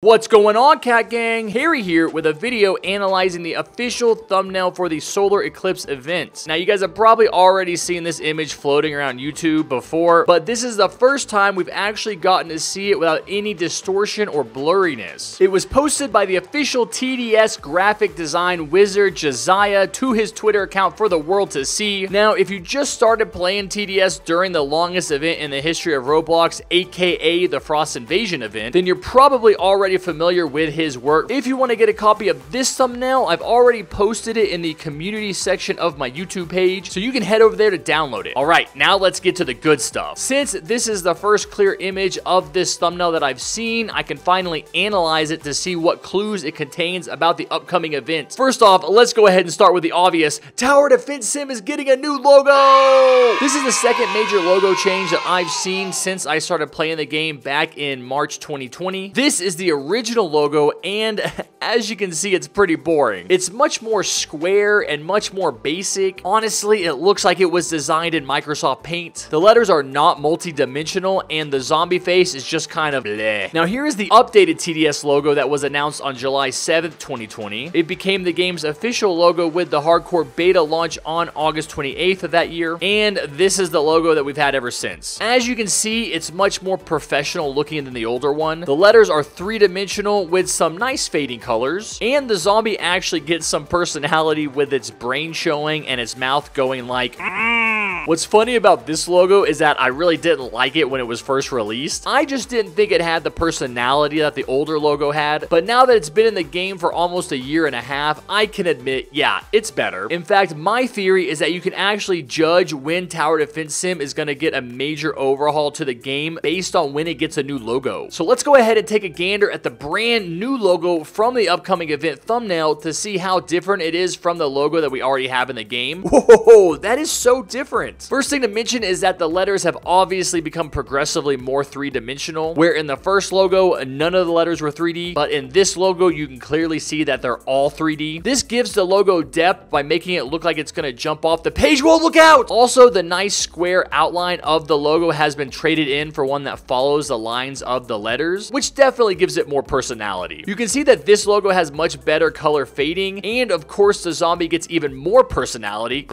What's going on, Cat Gang? Harry here with a video analyzing the official thumbnail for the solar eclipse event. Now, you guys have probably already seen this image floating around YouTube before, but this is the first time we've actually gotten to see it without any distortion or blurriness. It was posted by the official TDS graphic design wizard Josiah to his Twitter account for the world to see. Now, if you just started playing TDS during the longest event in the history of Roblox, aka the Frost Invasion event, then you're probably already familiar with his work. If you want to get a copy of this thumbnail, I've already posted it in the community section of my YouTube page, so you can head over there to download it. Alright, now let's get to the good stuff. Since this is the first clear image of this thumbnail that I've seen, I can finally analyze it to see what clues it contains about the upcoming event. First off, let's go ahead and start with the obvious. Tower Defense Sim is getting a new logo! This is the second major logo change that I've seen since I started playing the game back in March 2020. This is the original logo, and as you can see, it's pretty boring. It's much more square and much more basic. Honestly, it looks like it was designed in Microsoft Paint. The letters are not multi-dimensional, and the zombie face is just kind of bleh. Now, here is the updated TDS logo that was announced on July 7th, 2020. It became the game's official logo with the hardcore beta launch on August 28th of that year, and this is the logo that we've had ever since. As you can see, it's much more professional looking than the older one. The letters are three-dimensional with some nice fading colors, and the zombie actually gets some personality with its brain showing and its mouth going like What's funny about this logo is that I really didn't like it when it was first released. I just didn't think it had the personality that the older logo had, but now that it's been in the game for almost a year and a half, I can admit, yeah, it's better. In fact, my theory is that you can actually judge when Tower Defense Sim is going to get a major overhaul to the game based on when it gets a new logo. So let's go ahead and take a gander at the brand new logo from the upcoming event thumbnail to see how different it is from the logo that we already have in the game. Whoa, that is so different. First thing to mention is that the letters have obviously become progressively more three-dimensional, where in the first logo, none of the letters were 3D, but in this logo, you can clearly see that they're all 3D. This gives the logo depth by making it look like it's going to jump off the page. Whoa, look out! Also, the nice square outline of the logo has been traded in for one that follows the lines of the letters, which definitely gives it more personality. You can see that this logo has much better color fading, and of course, the zombie gets even more personality.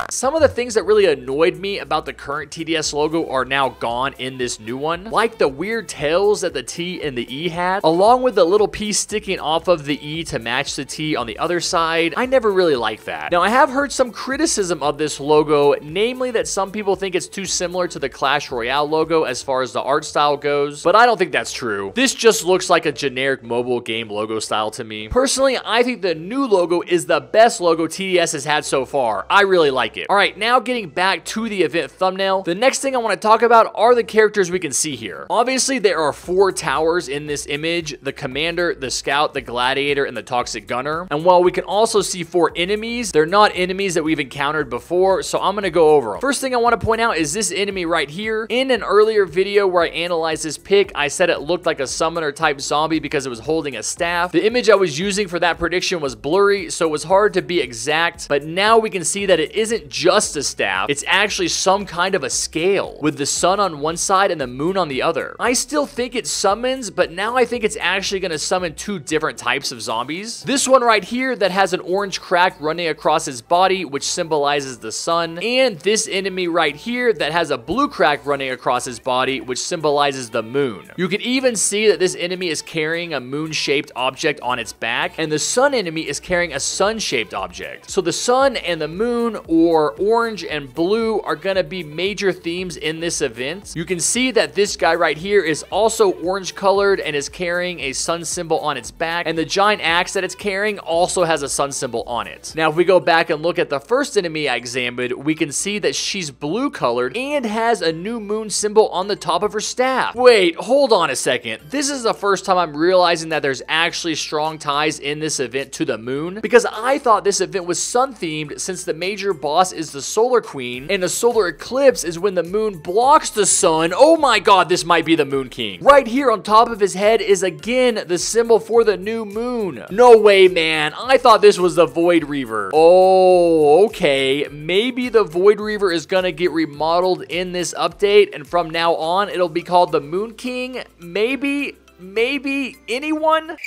Some of the things that really annoyed me about the current TDS logo are now gone in this new one, like the weird tails that the T and the E had, along with the little piece sticking off of the E to match the T on the other side. I never really liked that. Now, I have heard some criticism of this logo, namely that some people think it's too similar to the Clash Royale logo as far as the art style goes, but I don't think that's true. This just looks like a generic mobile game logo style to me. Personally, I think the new logo is the best logo TDS has had so far. I really like it. Alright, now getting back to the event thumbnail, the next thing I want to talk about are the characters we can see here. Obviously, there are 4 towers in this image: the Commander, the Scout, the Gladiator, and the Toxic Gunner. And while we can also see 4 enemies, they're not enemies that we've encountered before, so I'm going to go over them. First thing I want to point out is this enemy right here. In an earlier video where I analyzed this pic, I said it looked like a summoner type zombie because it was holding a staff. The image I was using for that prediction was blurry, so it was hard to be exact, but now we can see that it isn't just a staff, it's actually some kind of a scale with the sun on one side and the moon on the other. I still think it summons, but now I think it's actually going to summon 2 different types of zombies. This one right here that has an orange crack running across his body, which symbolizes the sun, and this enemy right here that has a blue crack running across his body, which symbolizes the moon. You can even see that this enemy is carrying a moon-shaped object on its back, and the sun enemy is carrying a sun-shaped object. So the sun and the moon, or orange and blue, are going to be major themes in this event. You can see that this guy right here is also orange colored and is carrying a sun symbol on its back, and the giant axe that it's carrying also has a sun symbol on it. Now, if we go back and look at the first enemy I examined, we can see that she's blue colored and has a new moon symbol on the top of her staff. Wait, hold on a second. This is the first time I'm realizing that there's actually strong ties in this event to the moon, because I thought this event was sun themed since the major boss is the Solar Queen, and a solar eclipse is when the moon blocks the sun. Oh my god, this might be the Moon King. Right here on top of his head is again the symbol for the new moon. No way, man. I thought this was the Void Reaver. Oh, okay. Maybe the Void Reaver is gonna get remodeled in this update, and from now on, it'll be called the Moon King. Maybe. maybe anyone?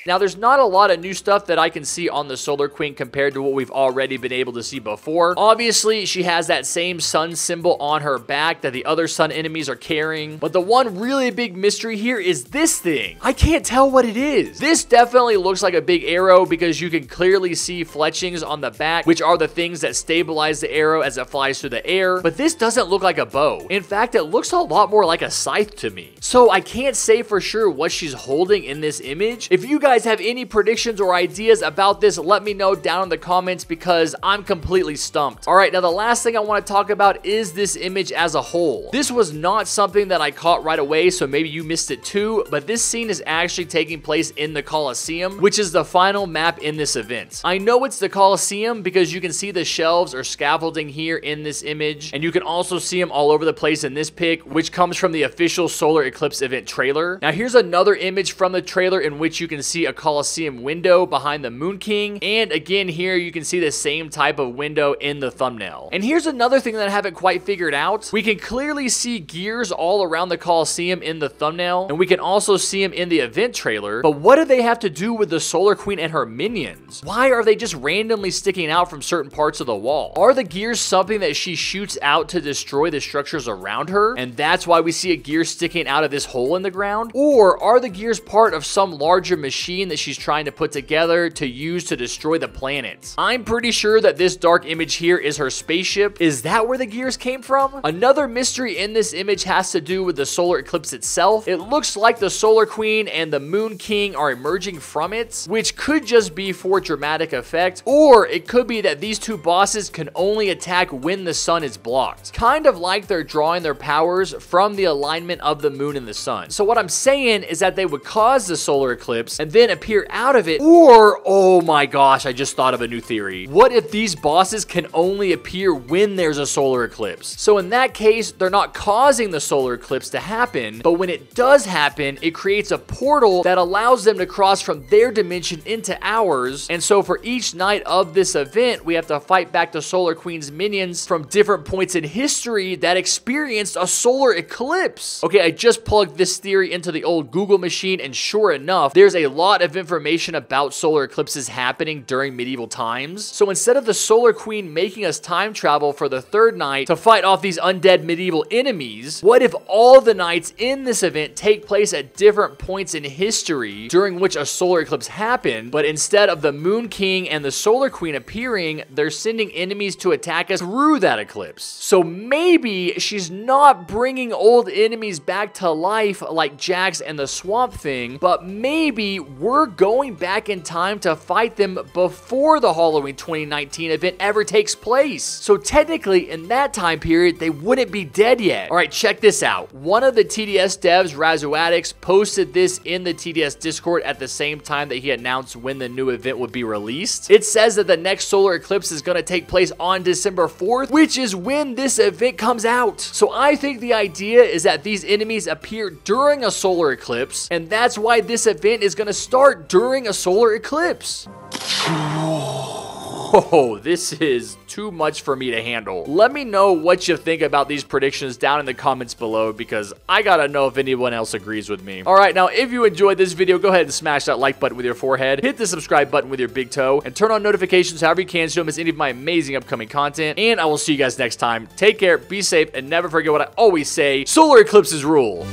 Now, there's not a lot of new stuff that I can see on the Solar Queen compared to what we've already been able to see before. Obviously, she has that same sun symbol on her back that the other sun enemies are carrying. But the one really big mystery here is this thing. I can't tell what it is. This definitely looks like a big arrow because you can clearly see fletchings on the back, which are the things that stabilize the arrow as it flies through the air. But this doesn't look like a bow. In fact, it looks a lot more like a scythe to me. So I can't say for sure what she's holding in this image. If you guys have any predictions or ideas about this, let me know down in the comments because I'm completely stumped. All right, now the last thing I want to talk about is this image as a whole. This was not something that I caught right away, so maybe you missed it too, but this scene is actually taking place in the Colosseum, which is the final map in this event. I know it's the Colosseum because you can see the shelves or scaffolding here in this image, and you can also see them all over the place in this pic, which comes from the official Solar Eclipse event trailer. Now here's another image from the trailer in which you can see a Colosseum window behind the Moon King, and again here you can see the same type of window in the thumbnail. And here's another thing that I haven't quite figured out. We can clearly see gears all around the Colosseum in the thumbnail, and we can also see them in the event trailer, but what do they have to do with the Solar Queen and her minions? Why are they just randomly sticking out from certain parts of the wall? Are the gears something that she shoots out to destroy the structures around her, and that's why we see a gear sticking out of this hole in the ground? Or are the gears part of some larger machine that she's trying to put together to use to destroy the planet? I'm pretty sure that this dark image here is her spaceship. Is that where the gears came from? Another mystery in this image has to do with the solar eclipse itself. It looks like the Solar Queen and the Moon King are emerging from it, which could just be for dramatic effect, or it could be that these two bosses can only attack when the sun is blocked. Kind of like they're drawing their powers from the alignment of the moon and the sun. So what I'm saying is that they would cause the solar eclipse and then appear out of it, or, oh my gosh, I just thought of a new theory. What if these bosses can only appear when there's a solar eclipse? So in that case, they're not causing the solar eclipse to happen, but when it does happen, it creates a portal that allows them to cross from their dimension into ours. And so for each night of this event, we have to fight back the Solar Queen's minions from different points in history that experienced a solar eclipse. Okay, I just plugged this theory into the old Google machine, and sure enough, there's a lot of information about solar eclipses happening during medieval times. So instead of the Solar Queen making us time travel for the third night to fight off these undead medieval enemies, what if all the nights in this event take place at different points in history during which a solar eclipse happened, but instead of the Moon King and the Solar Queen appearing, they're sending enemies to attack us through that eclipse? So maybe she's not bringing old enemies back to life like Jax and the Swamp Thing, but maybe we're going back in time to fight them before the Halloween 2019 event ever takes place. So technically, in that time period, they wouldn't be dead yet. All right, check this out. One of the TDS devs, Razuadix, posted this in the TDS Discord at the same time that he announced when the new event would be released. It says that the next solar eclipse is going to take place on December 4th, which is when this event comes out. So I think the idea is that these enemies appear during a solar eclipse, and that's why this event is going to start during a solar eclipse. Oh, this is too much for me to handle. Let me know what you think about these predictions down in the comments below, because I gotta know if anyone else agrees with me. Alright, now if you enjoyed this video, go ahead and smash that like button with your forehead, hit the subscribe button with your big toe, and turn on notifications however you can so you don't miss any of my amazing upcoming content. And I will see you guys next time. Take care, be safe, and never forget what I always say: solar eclipses rule.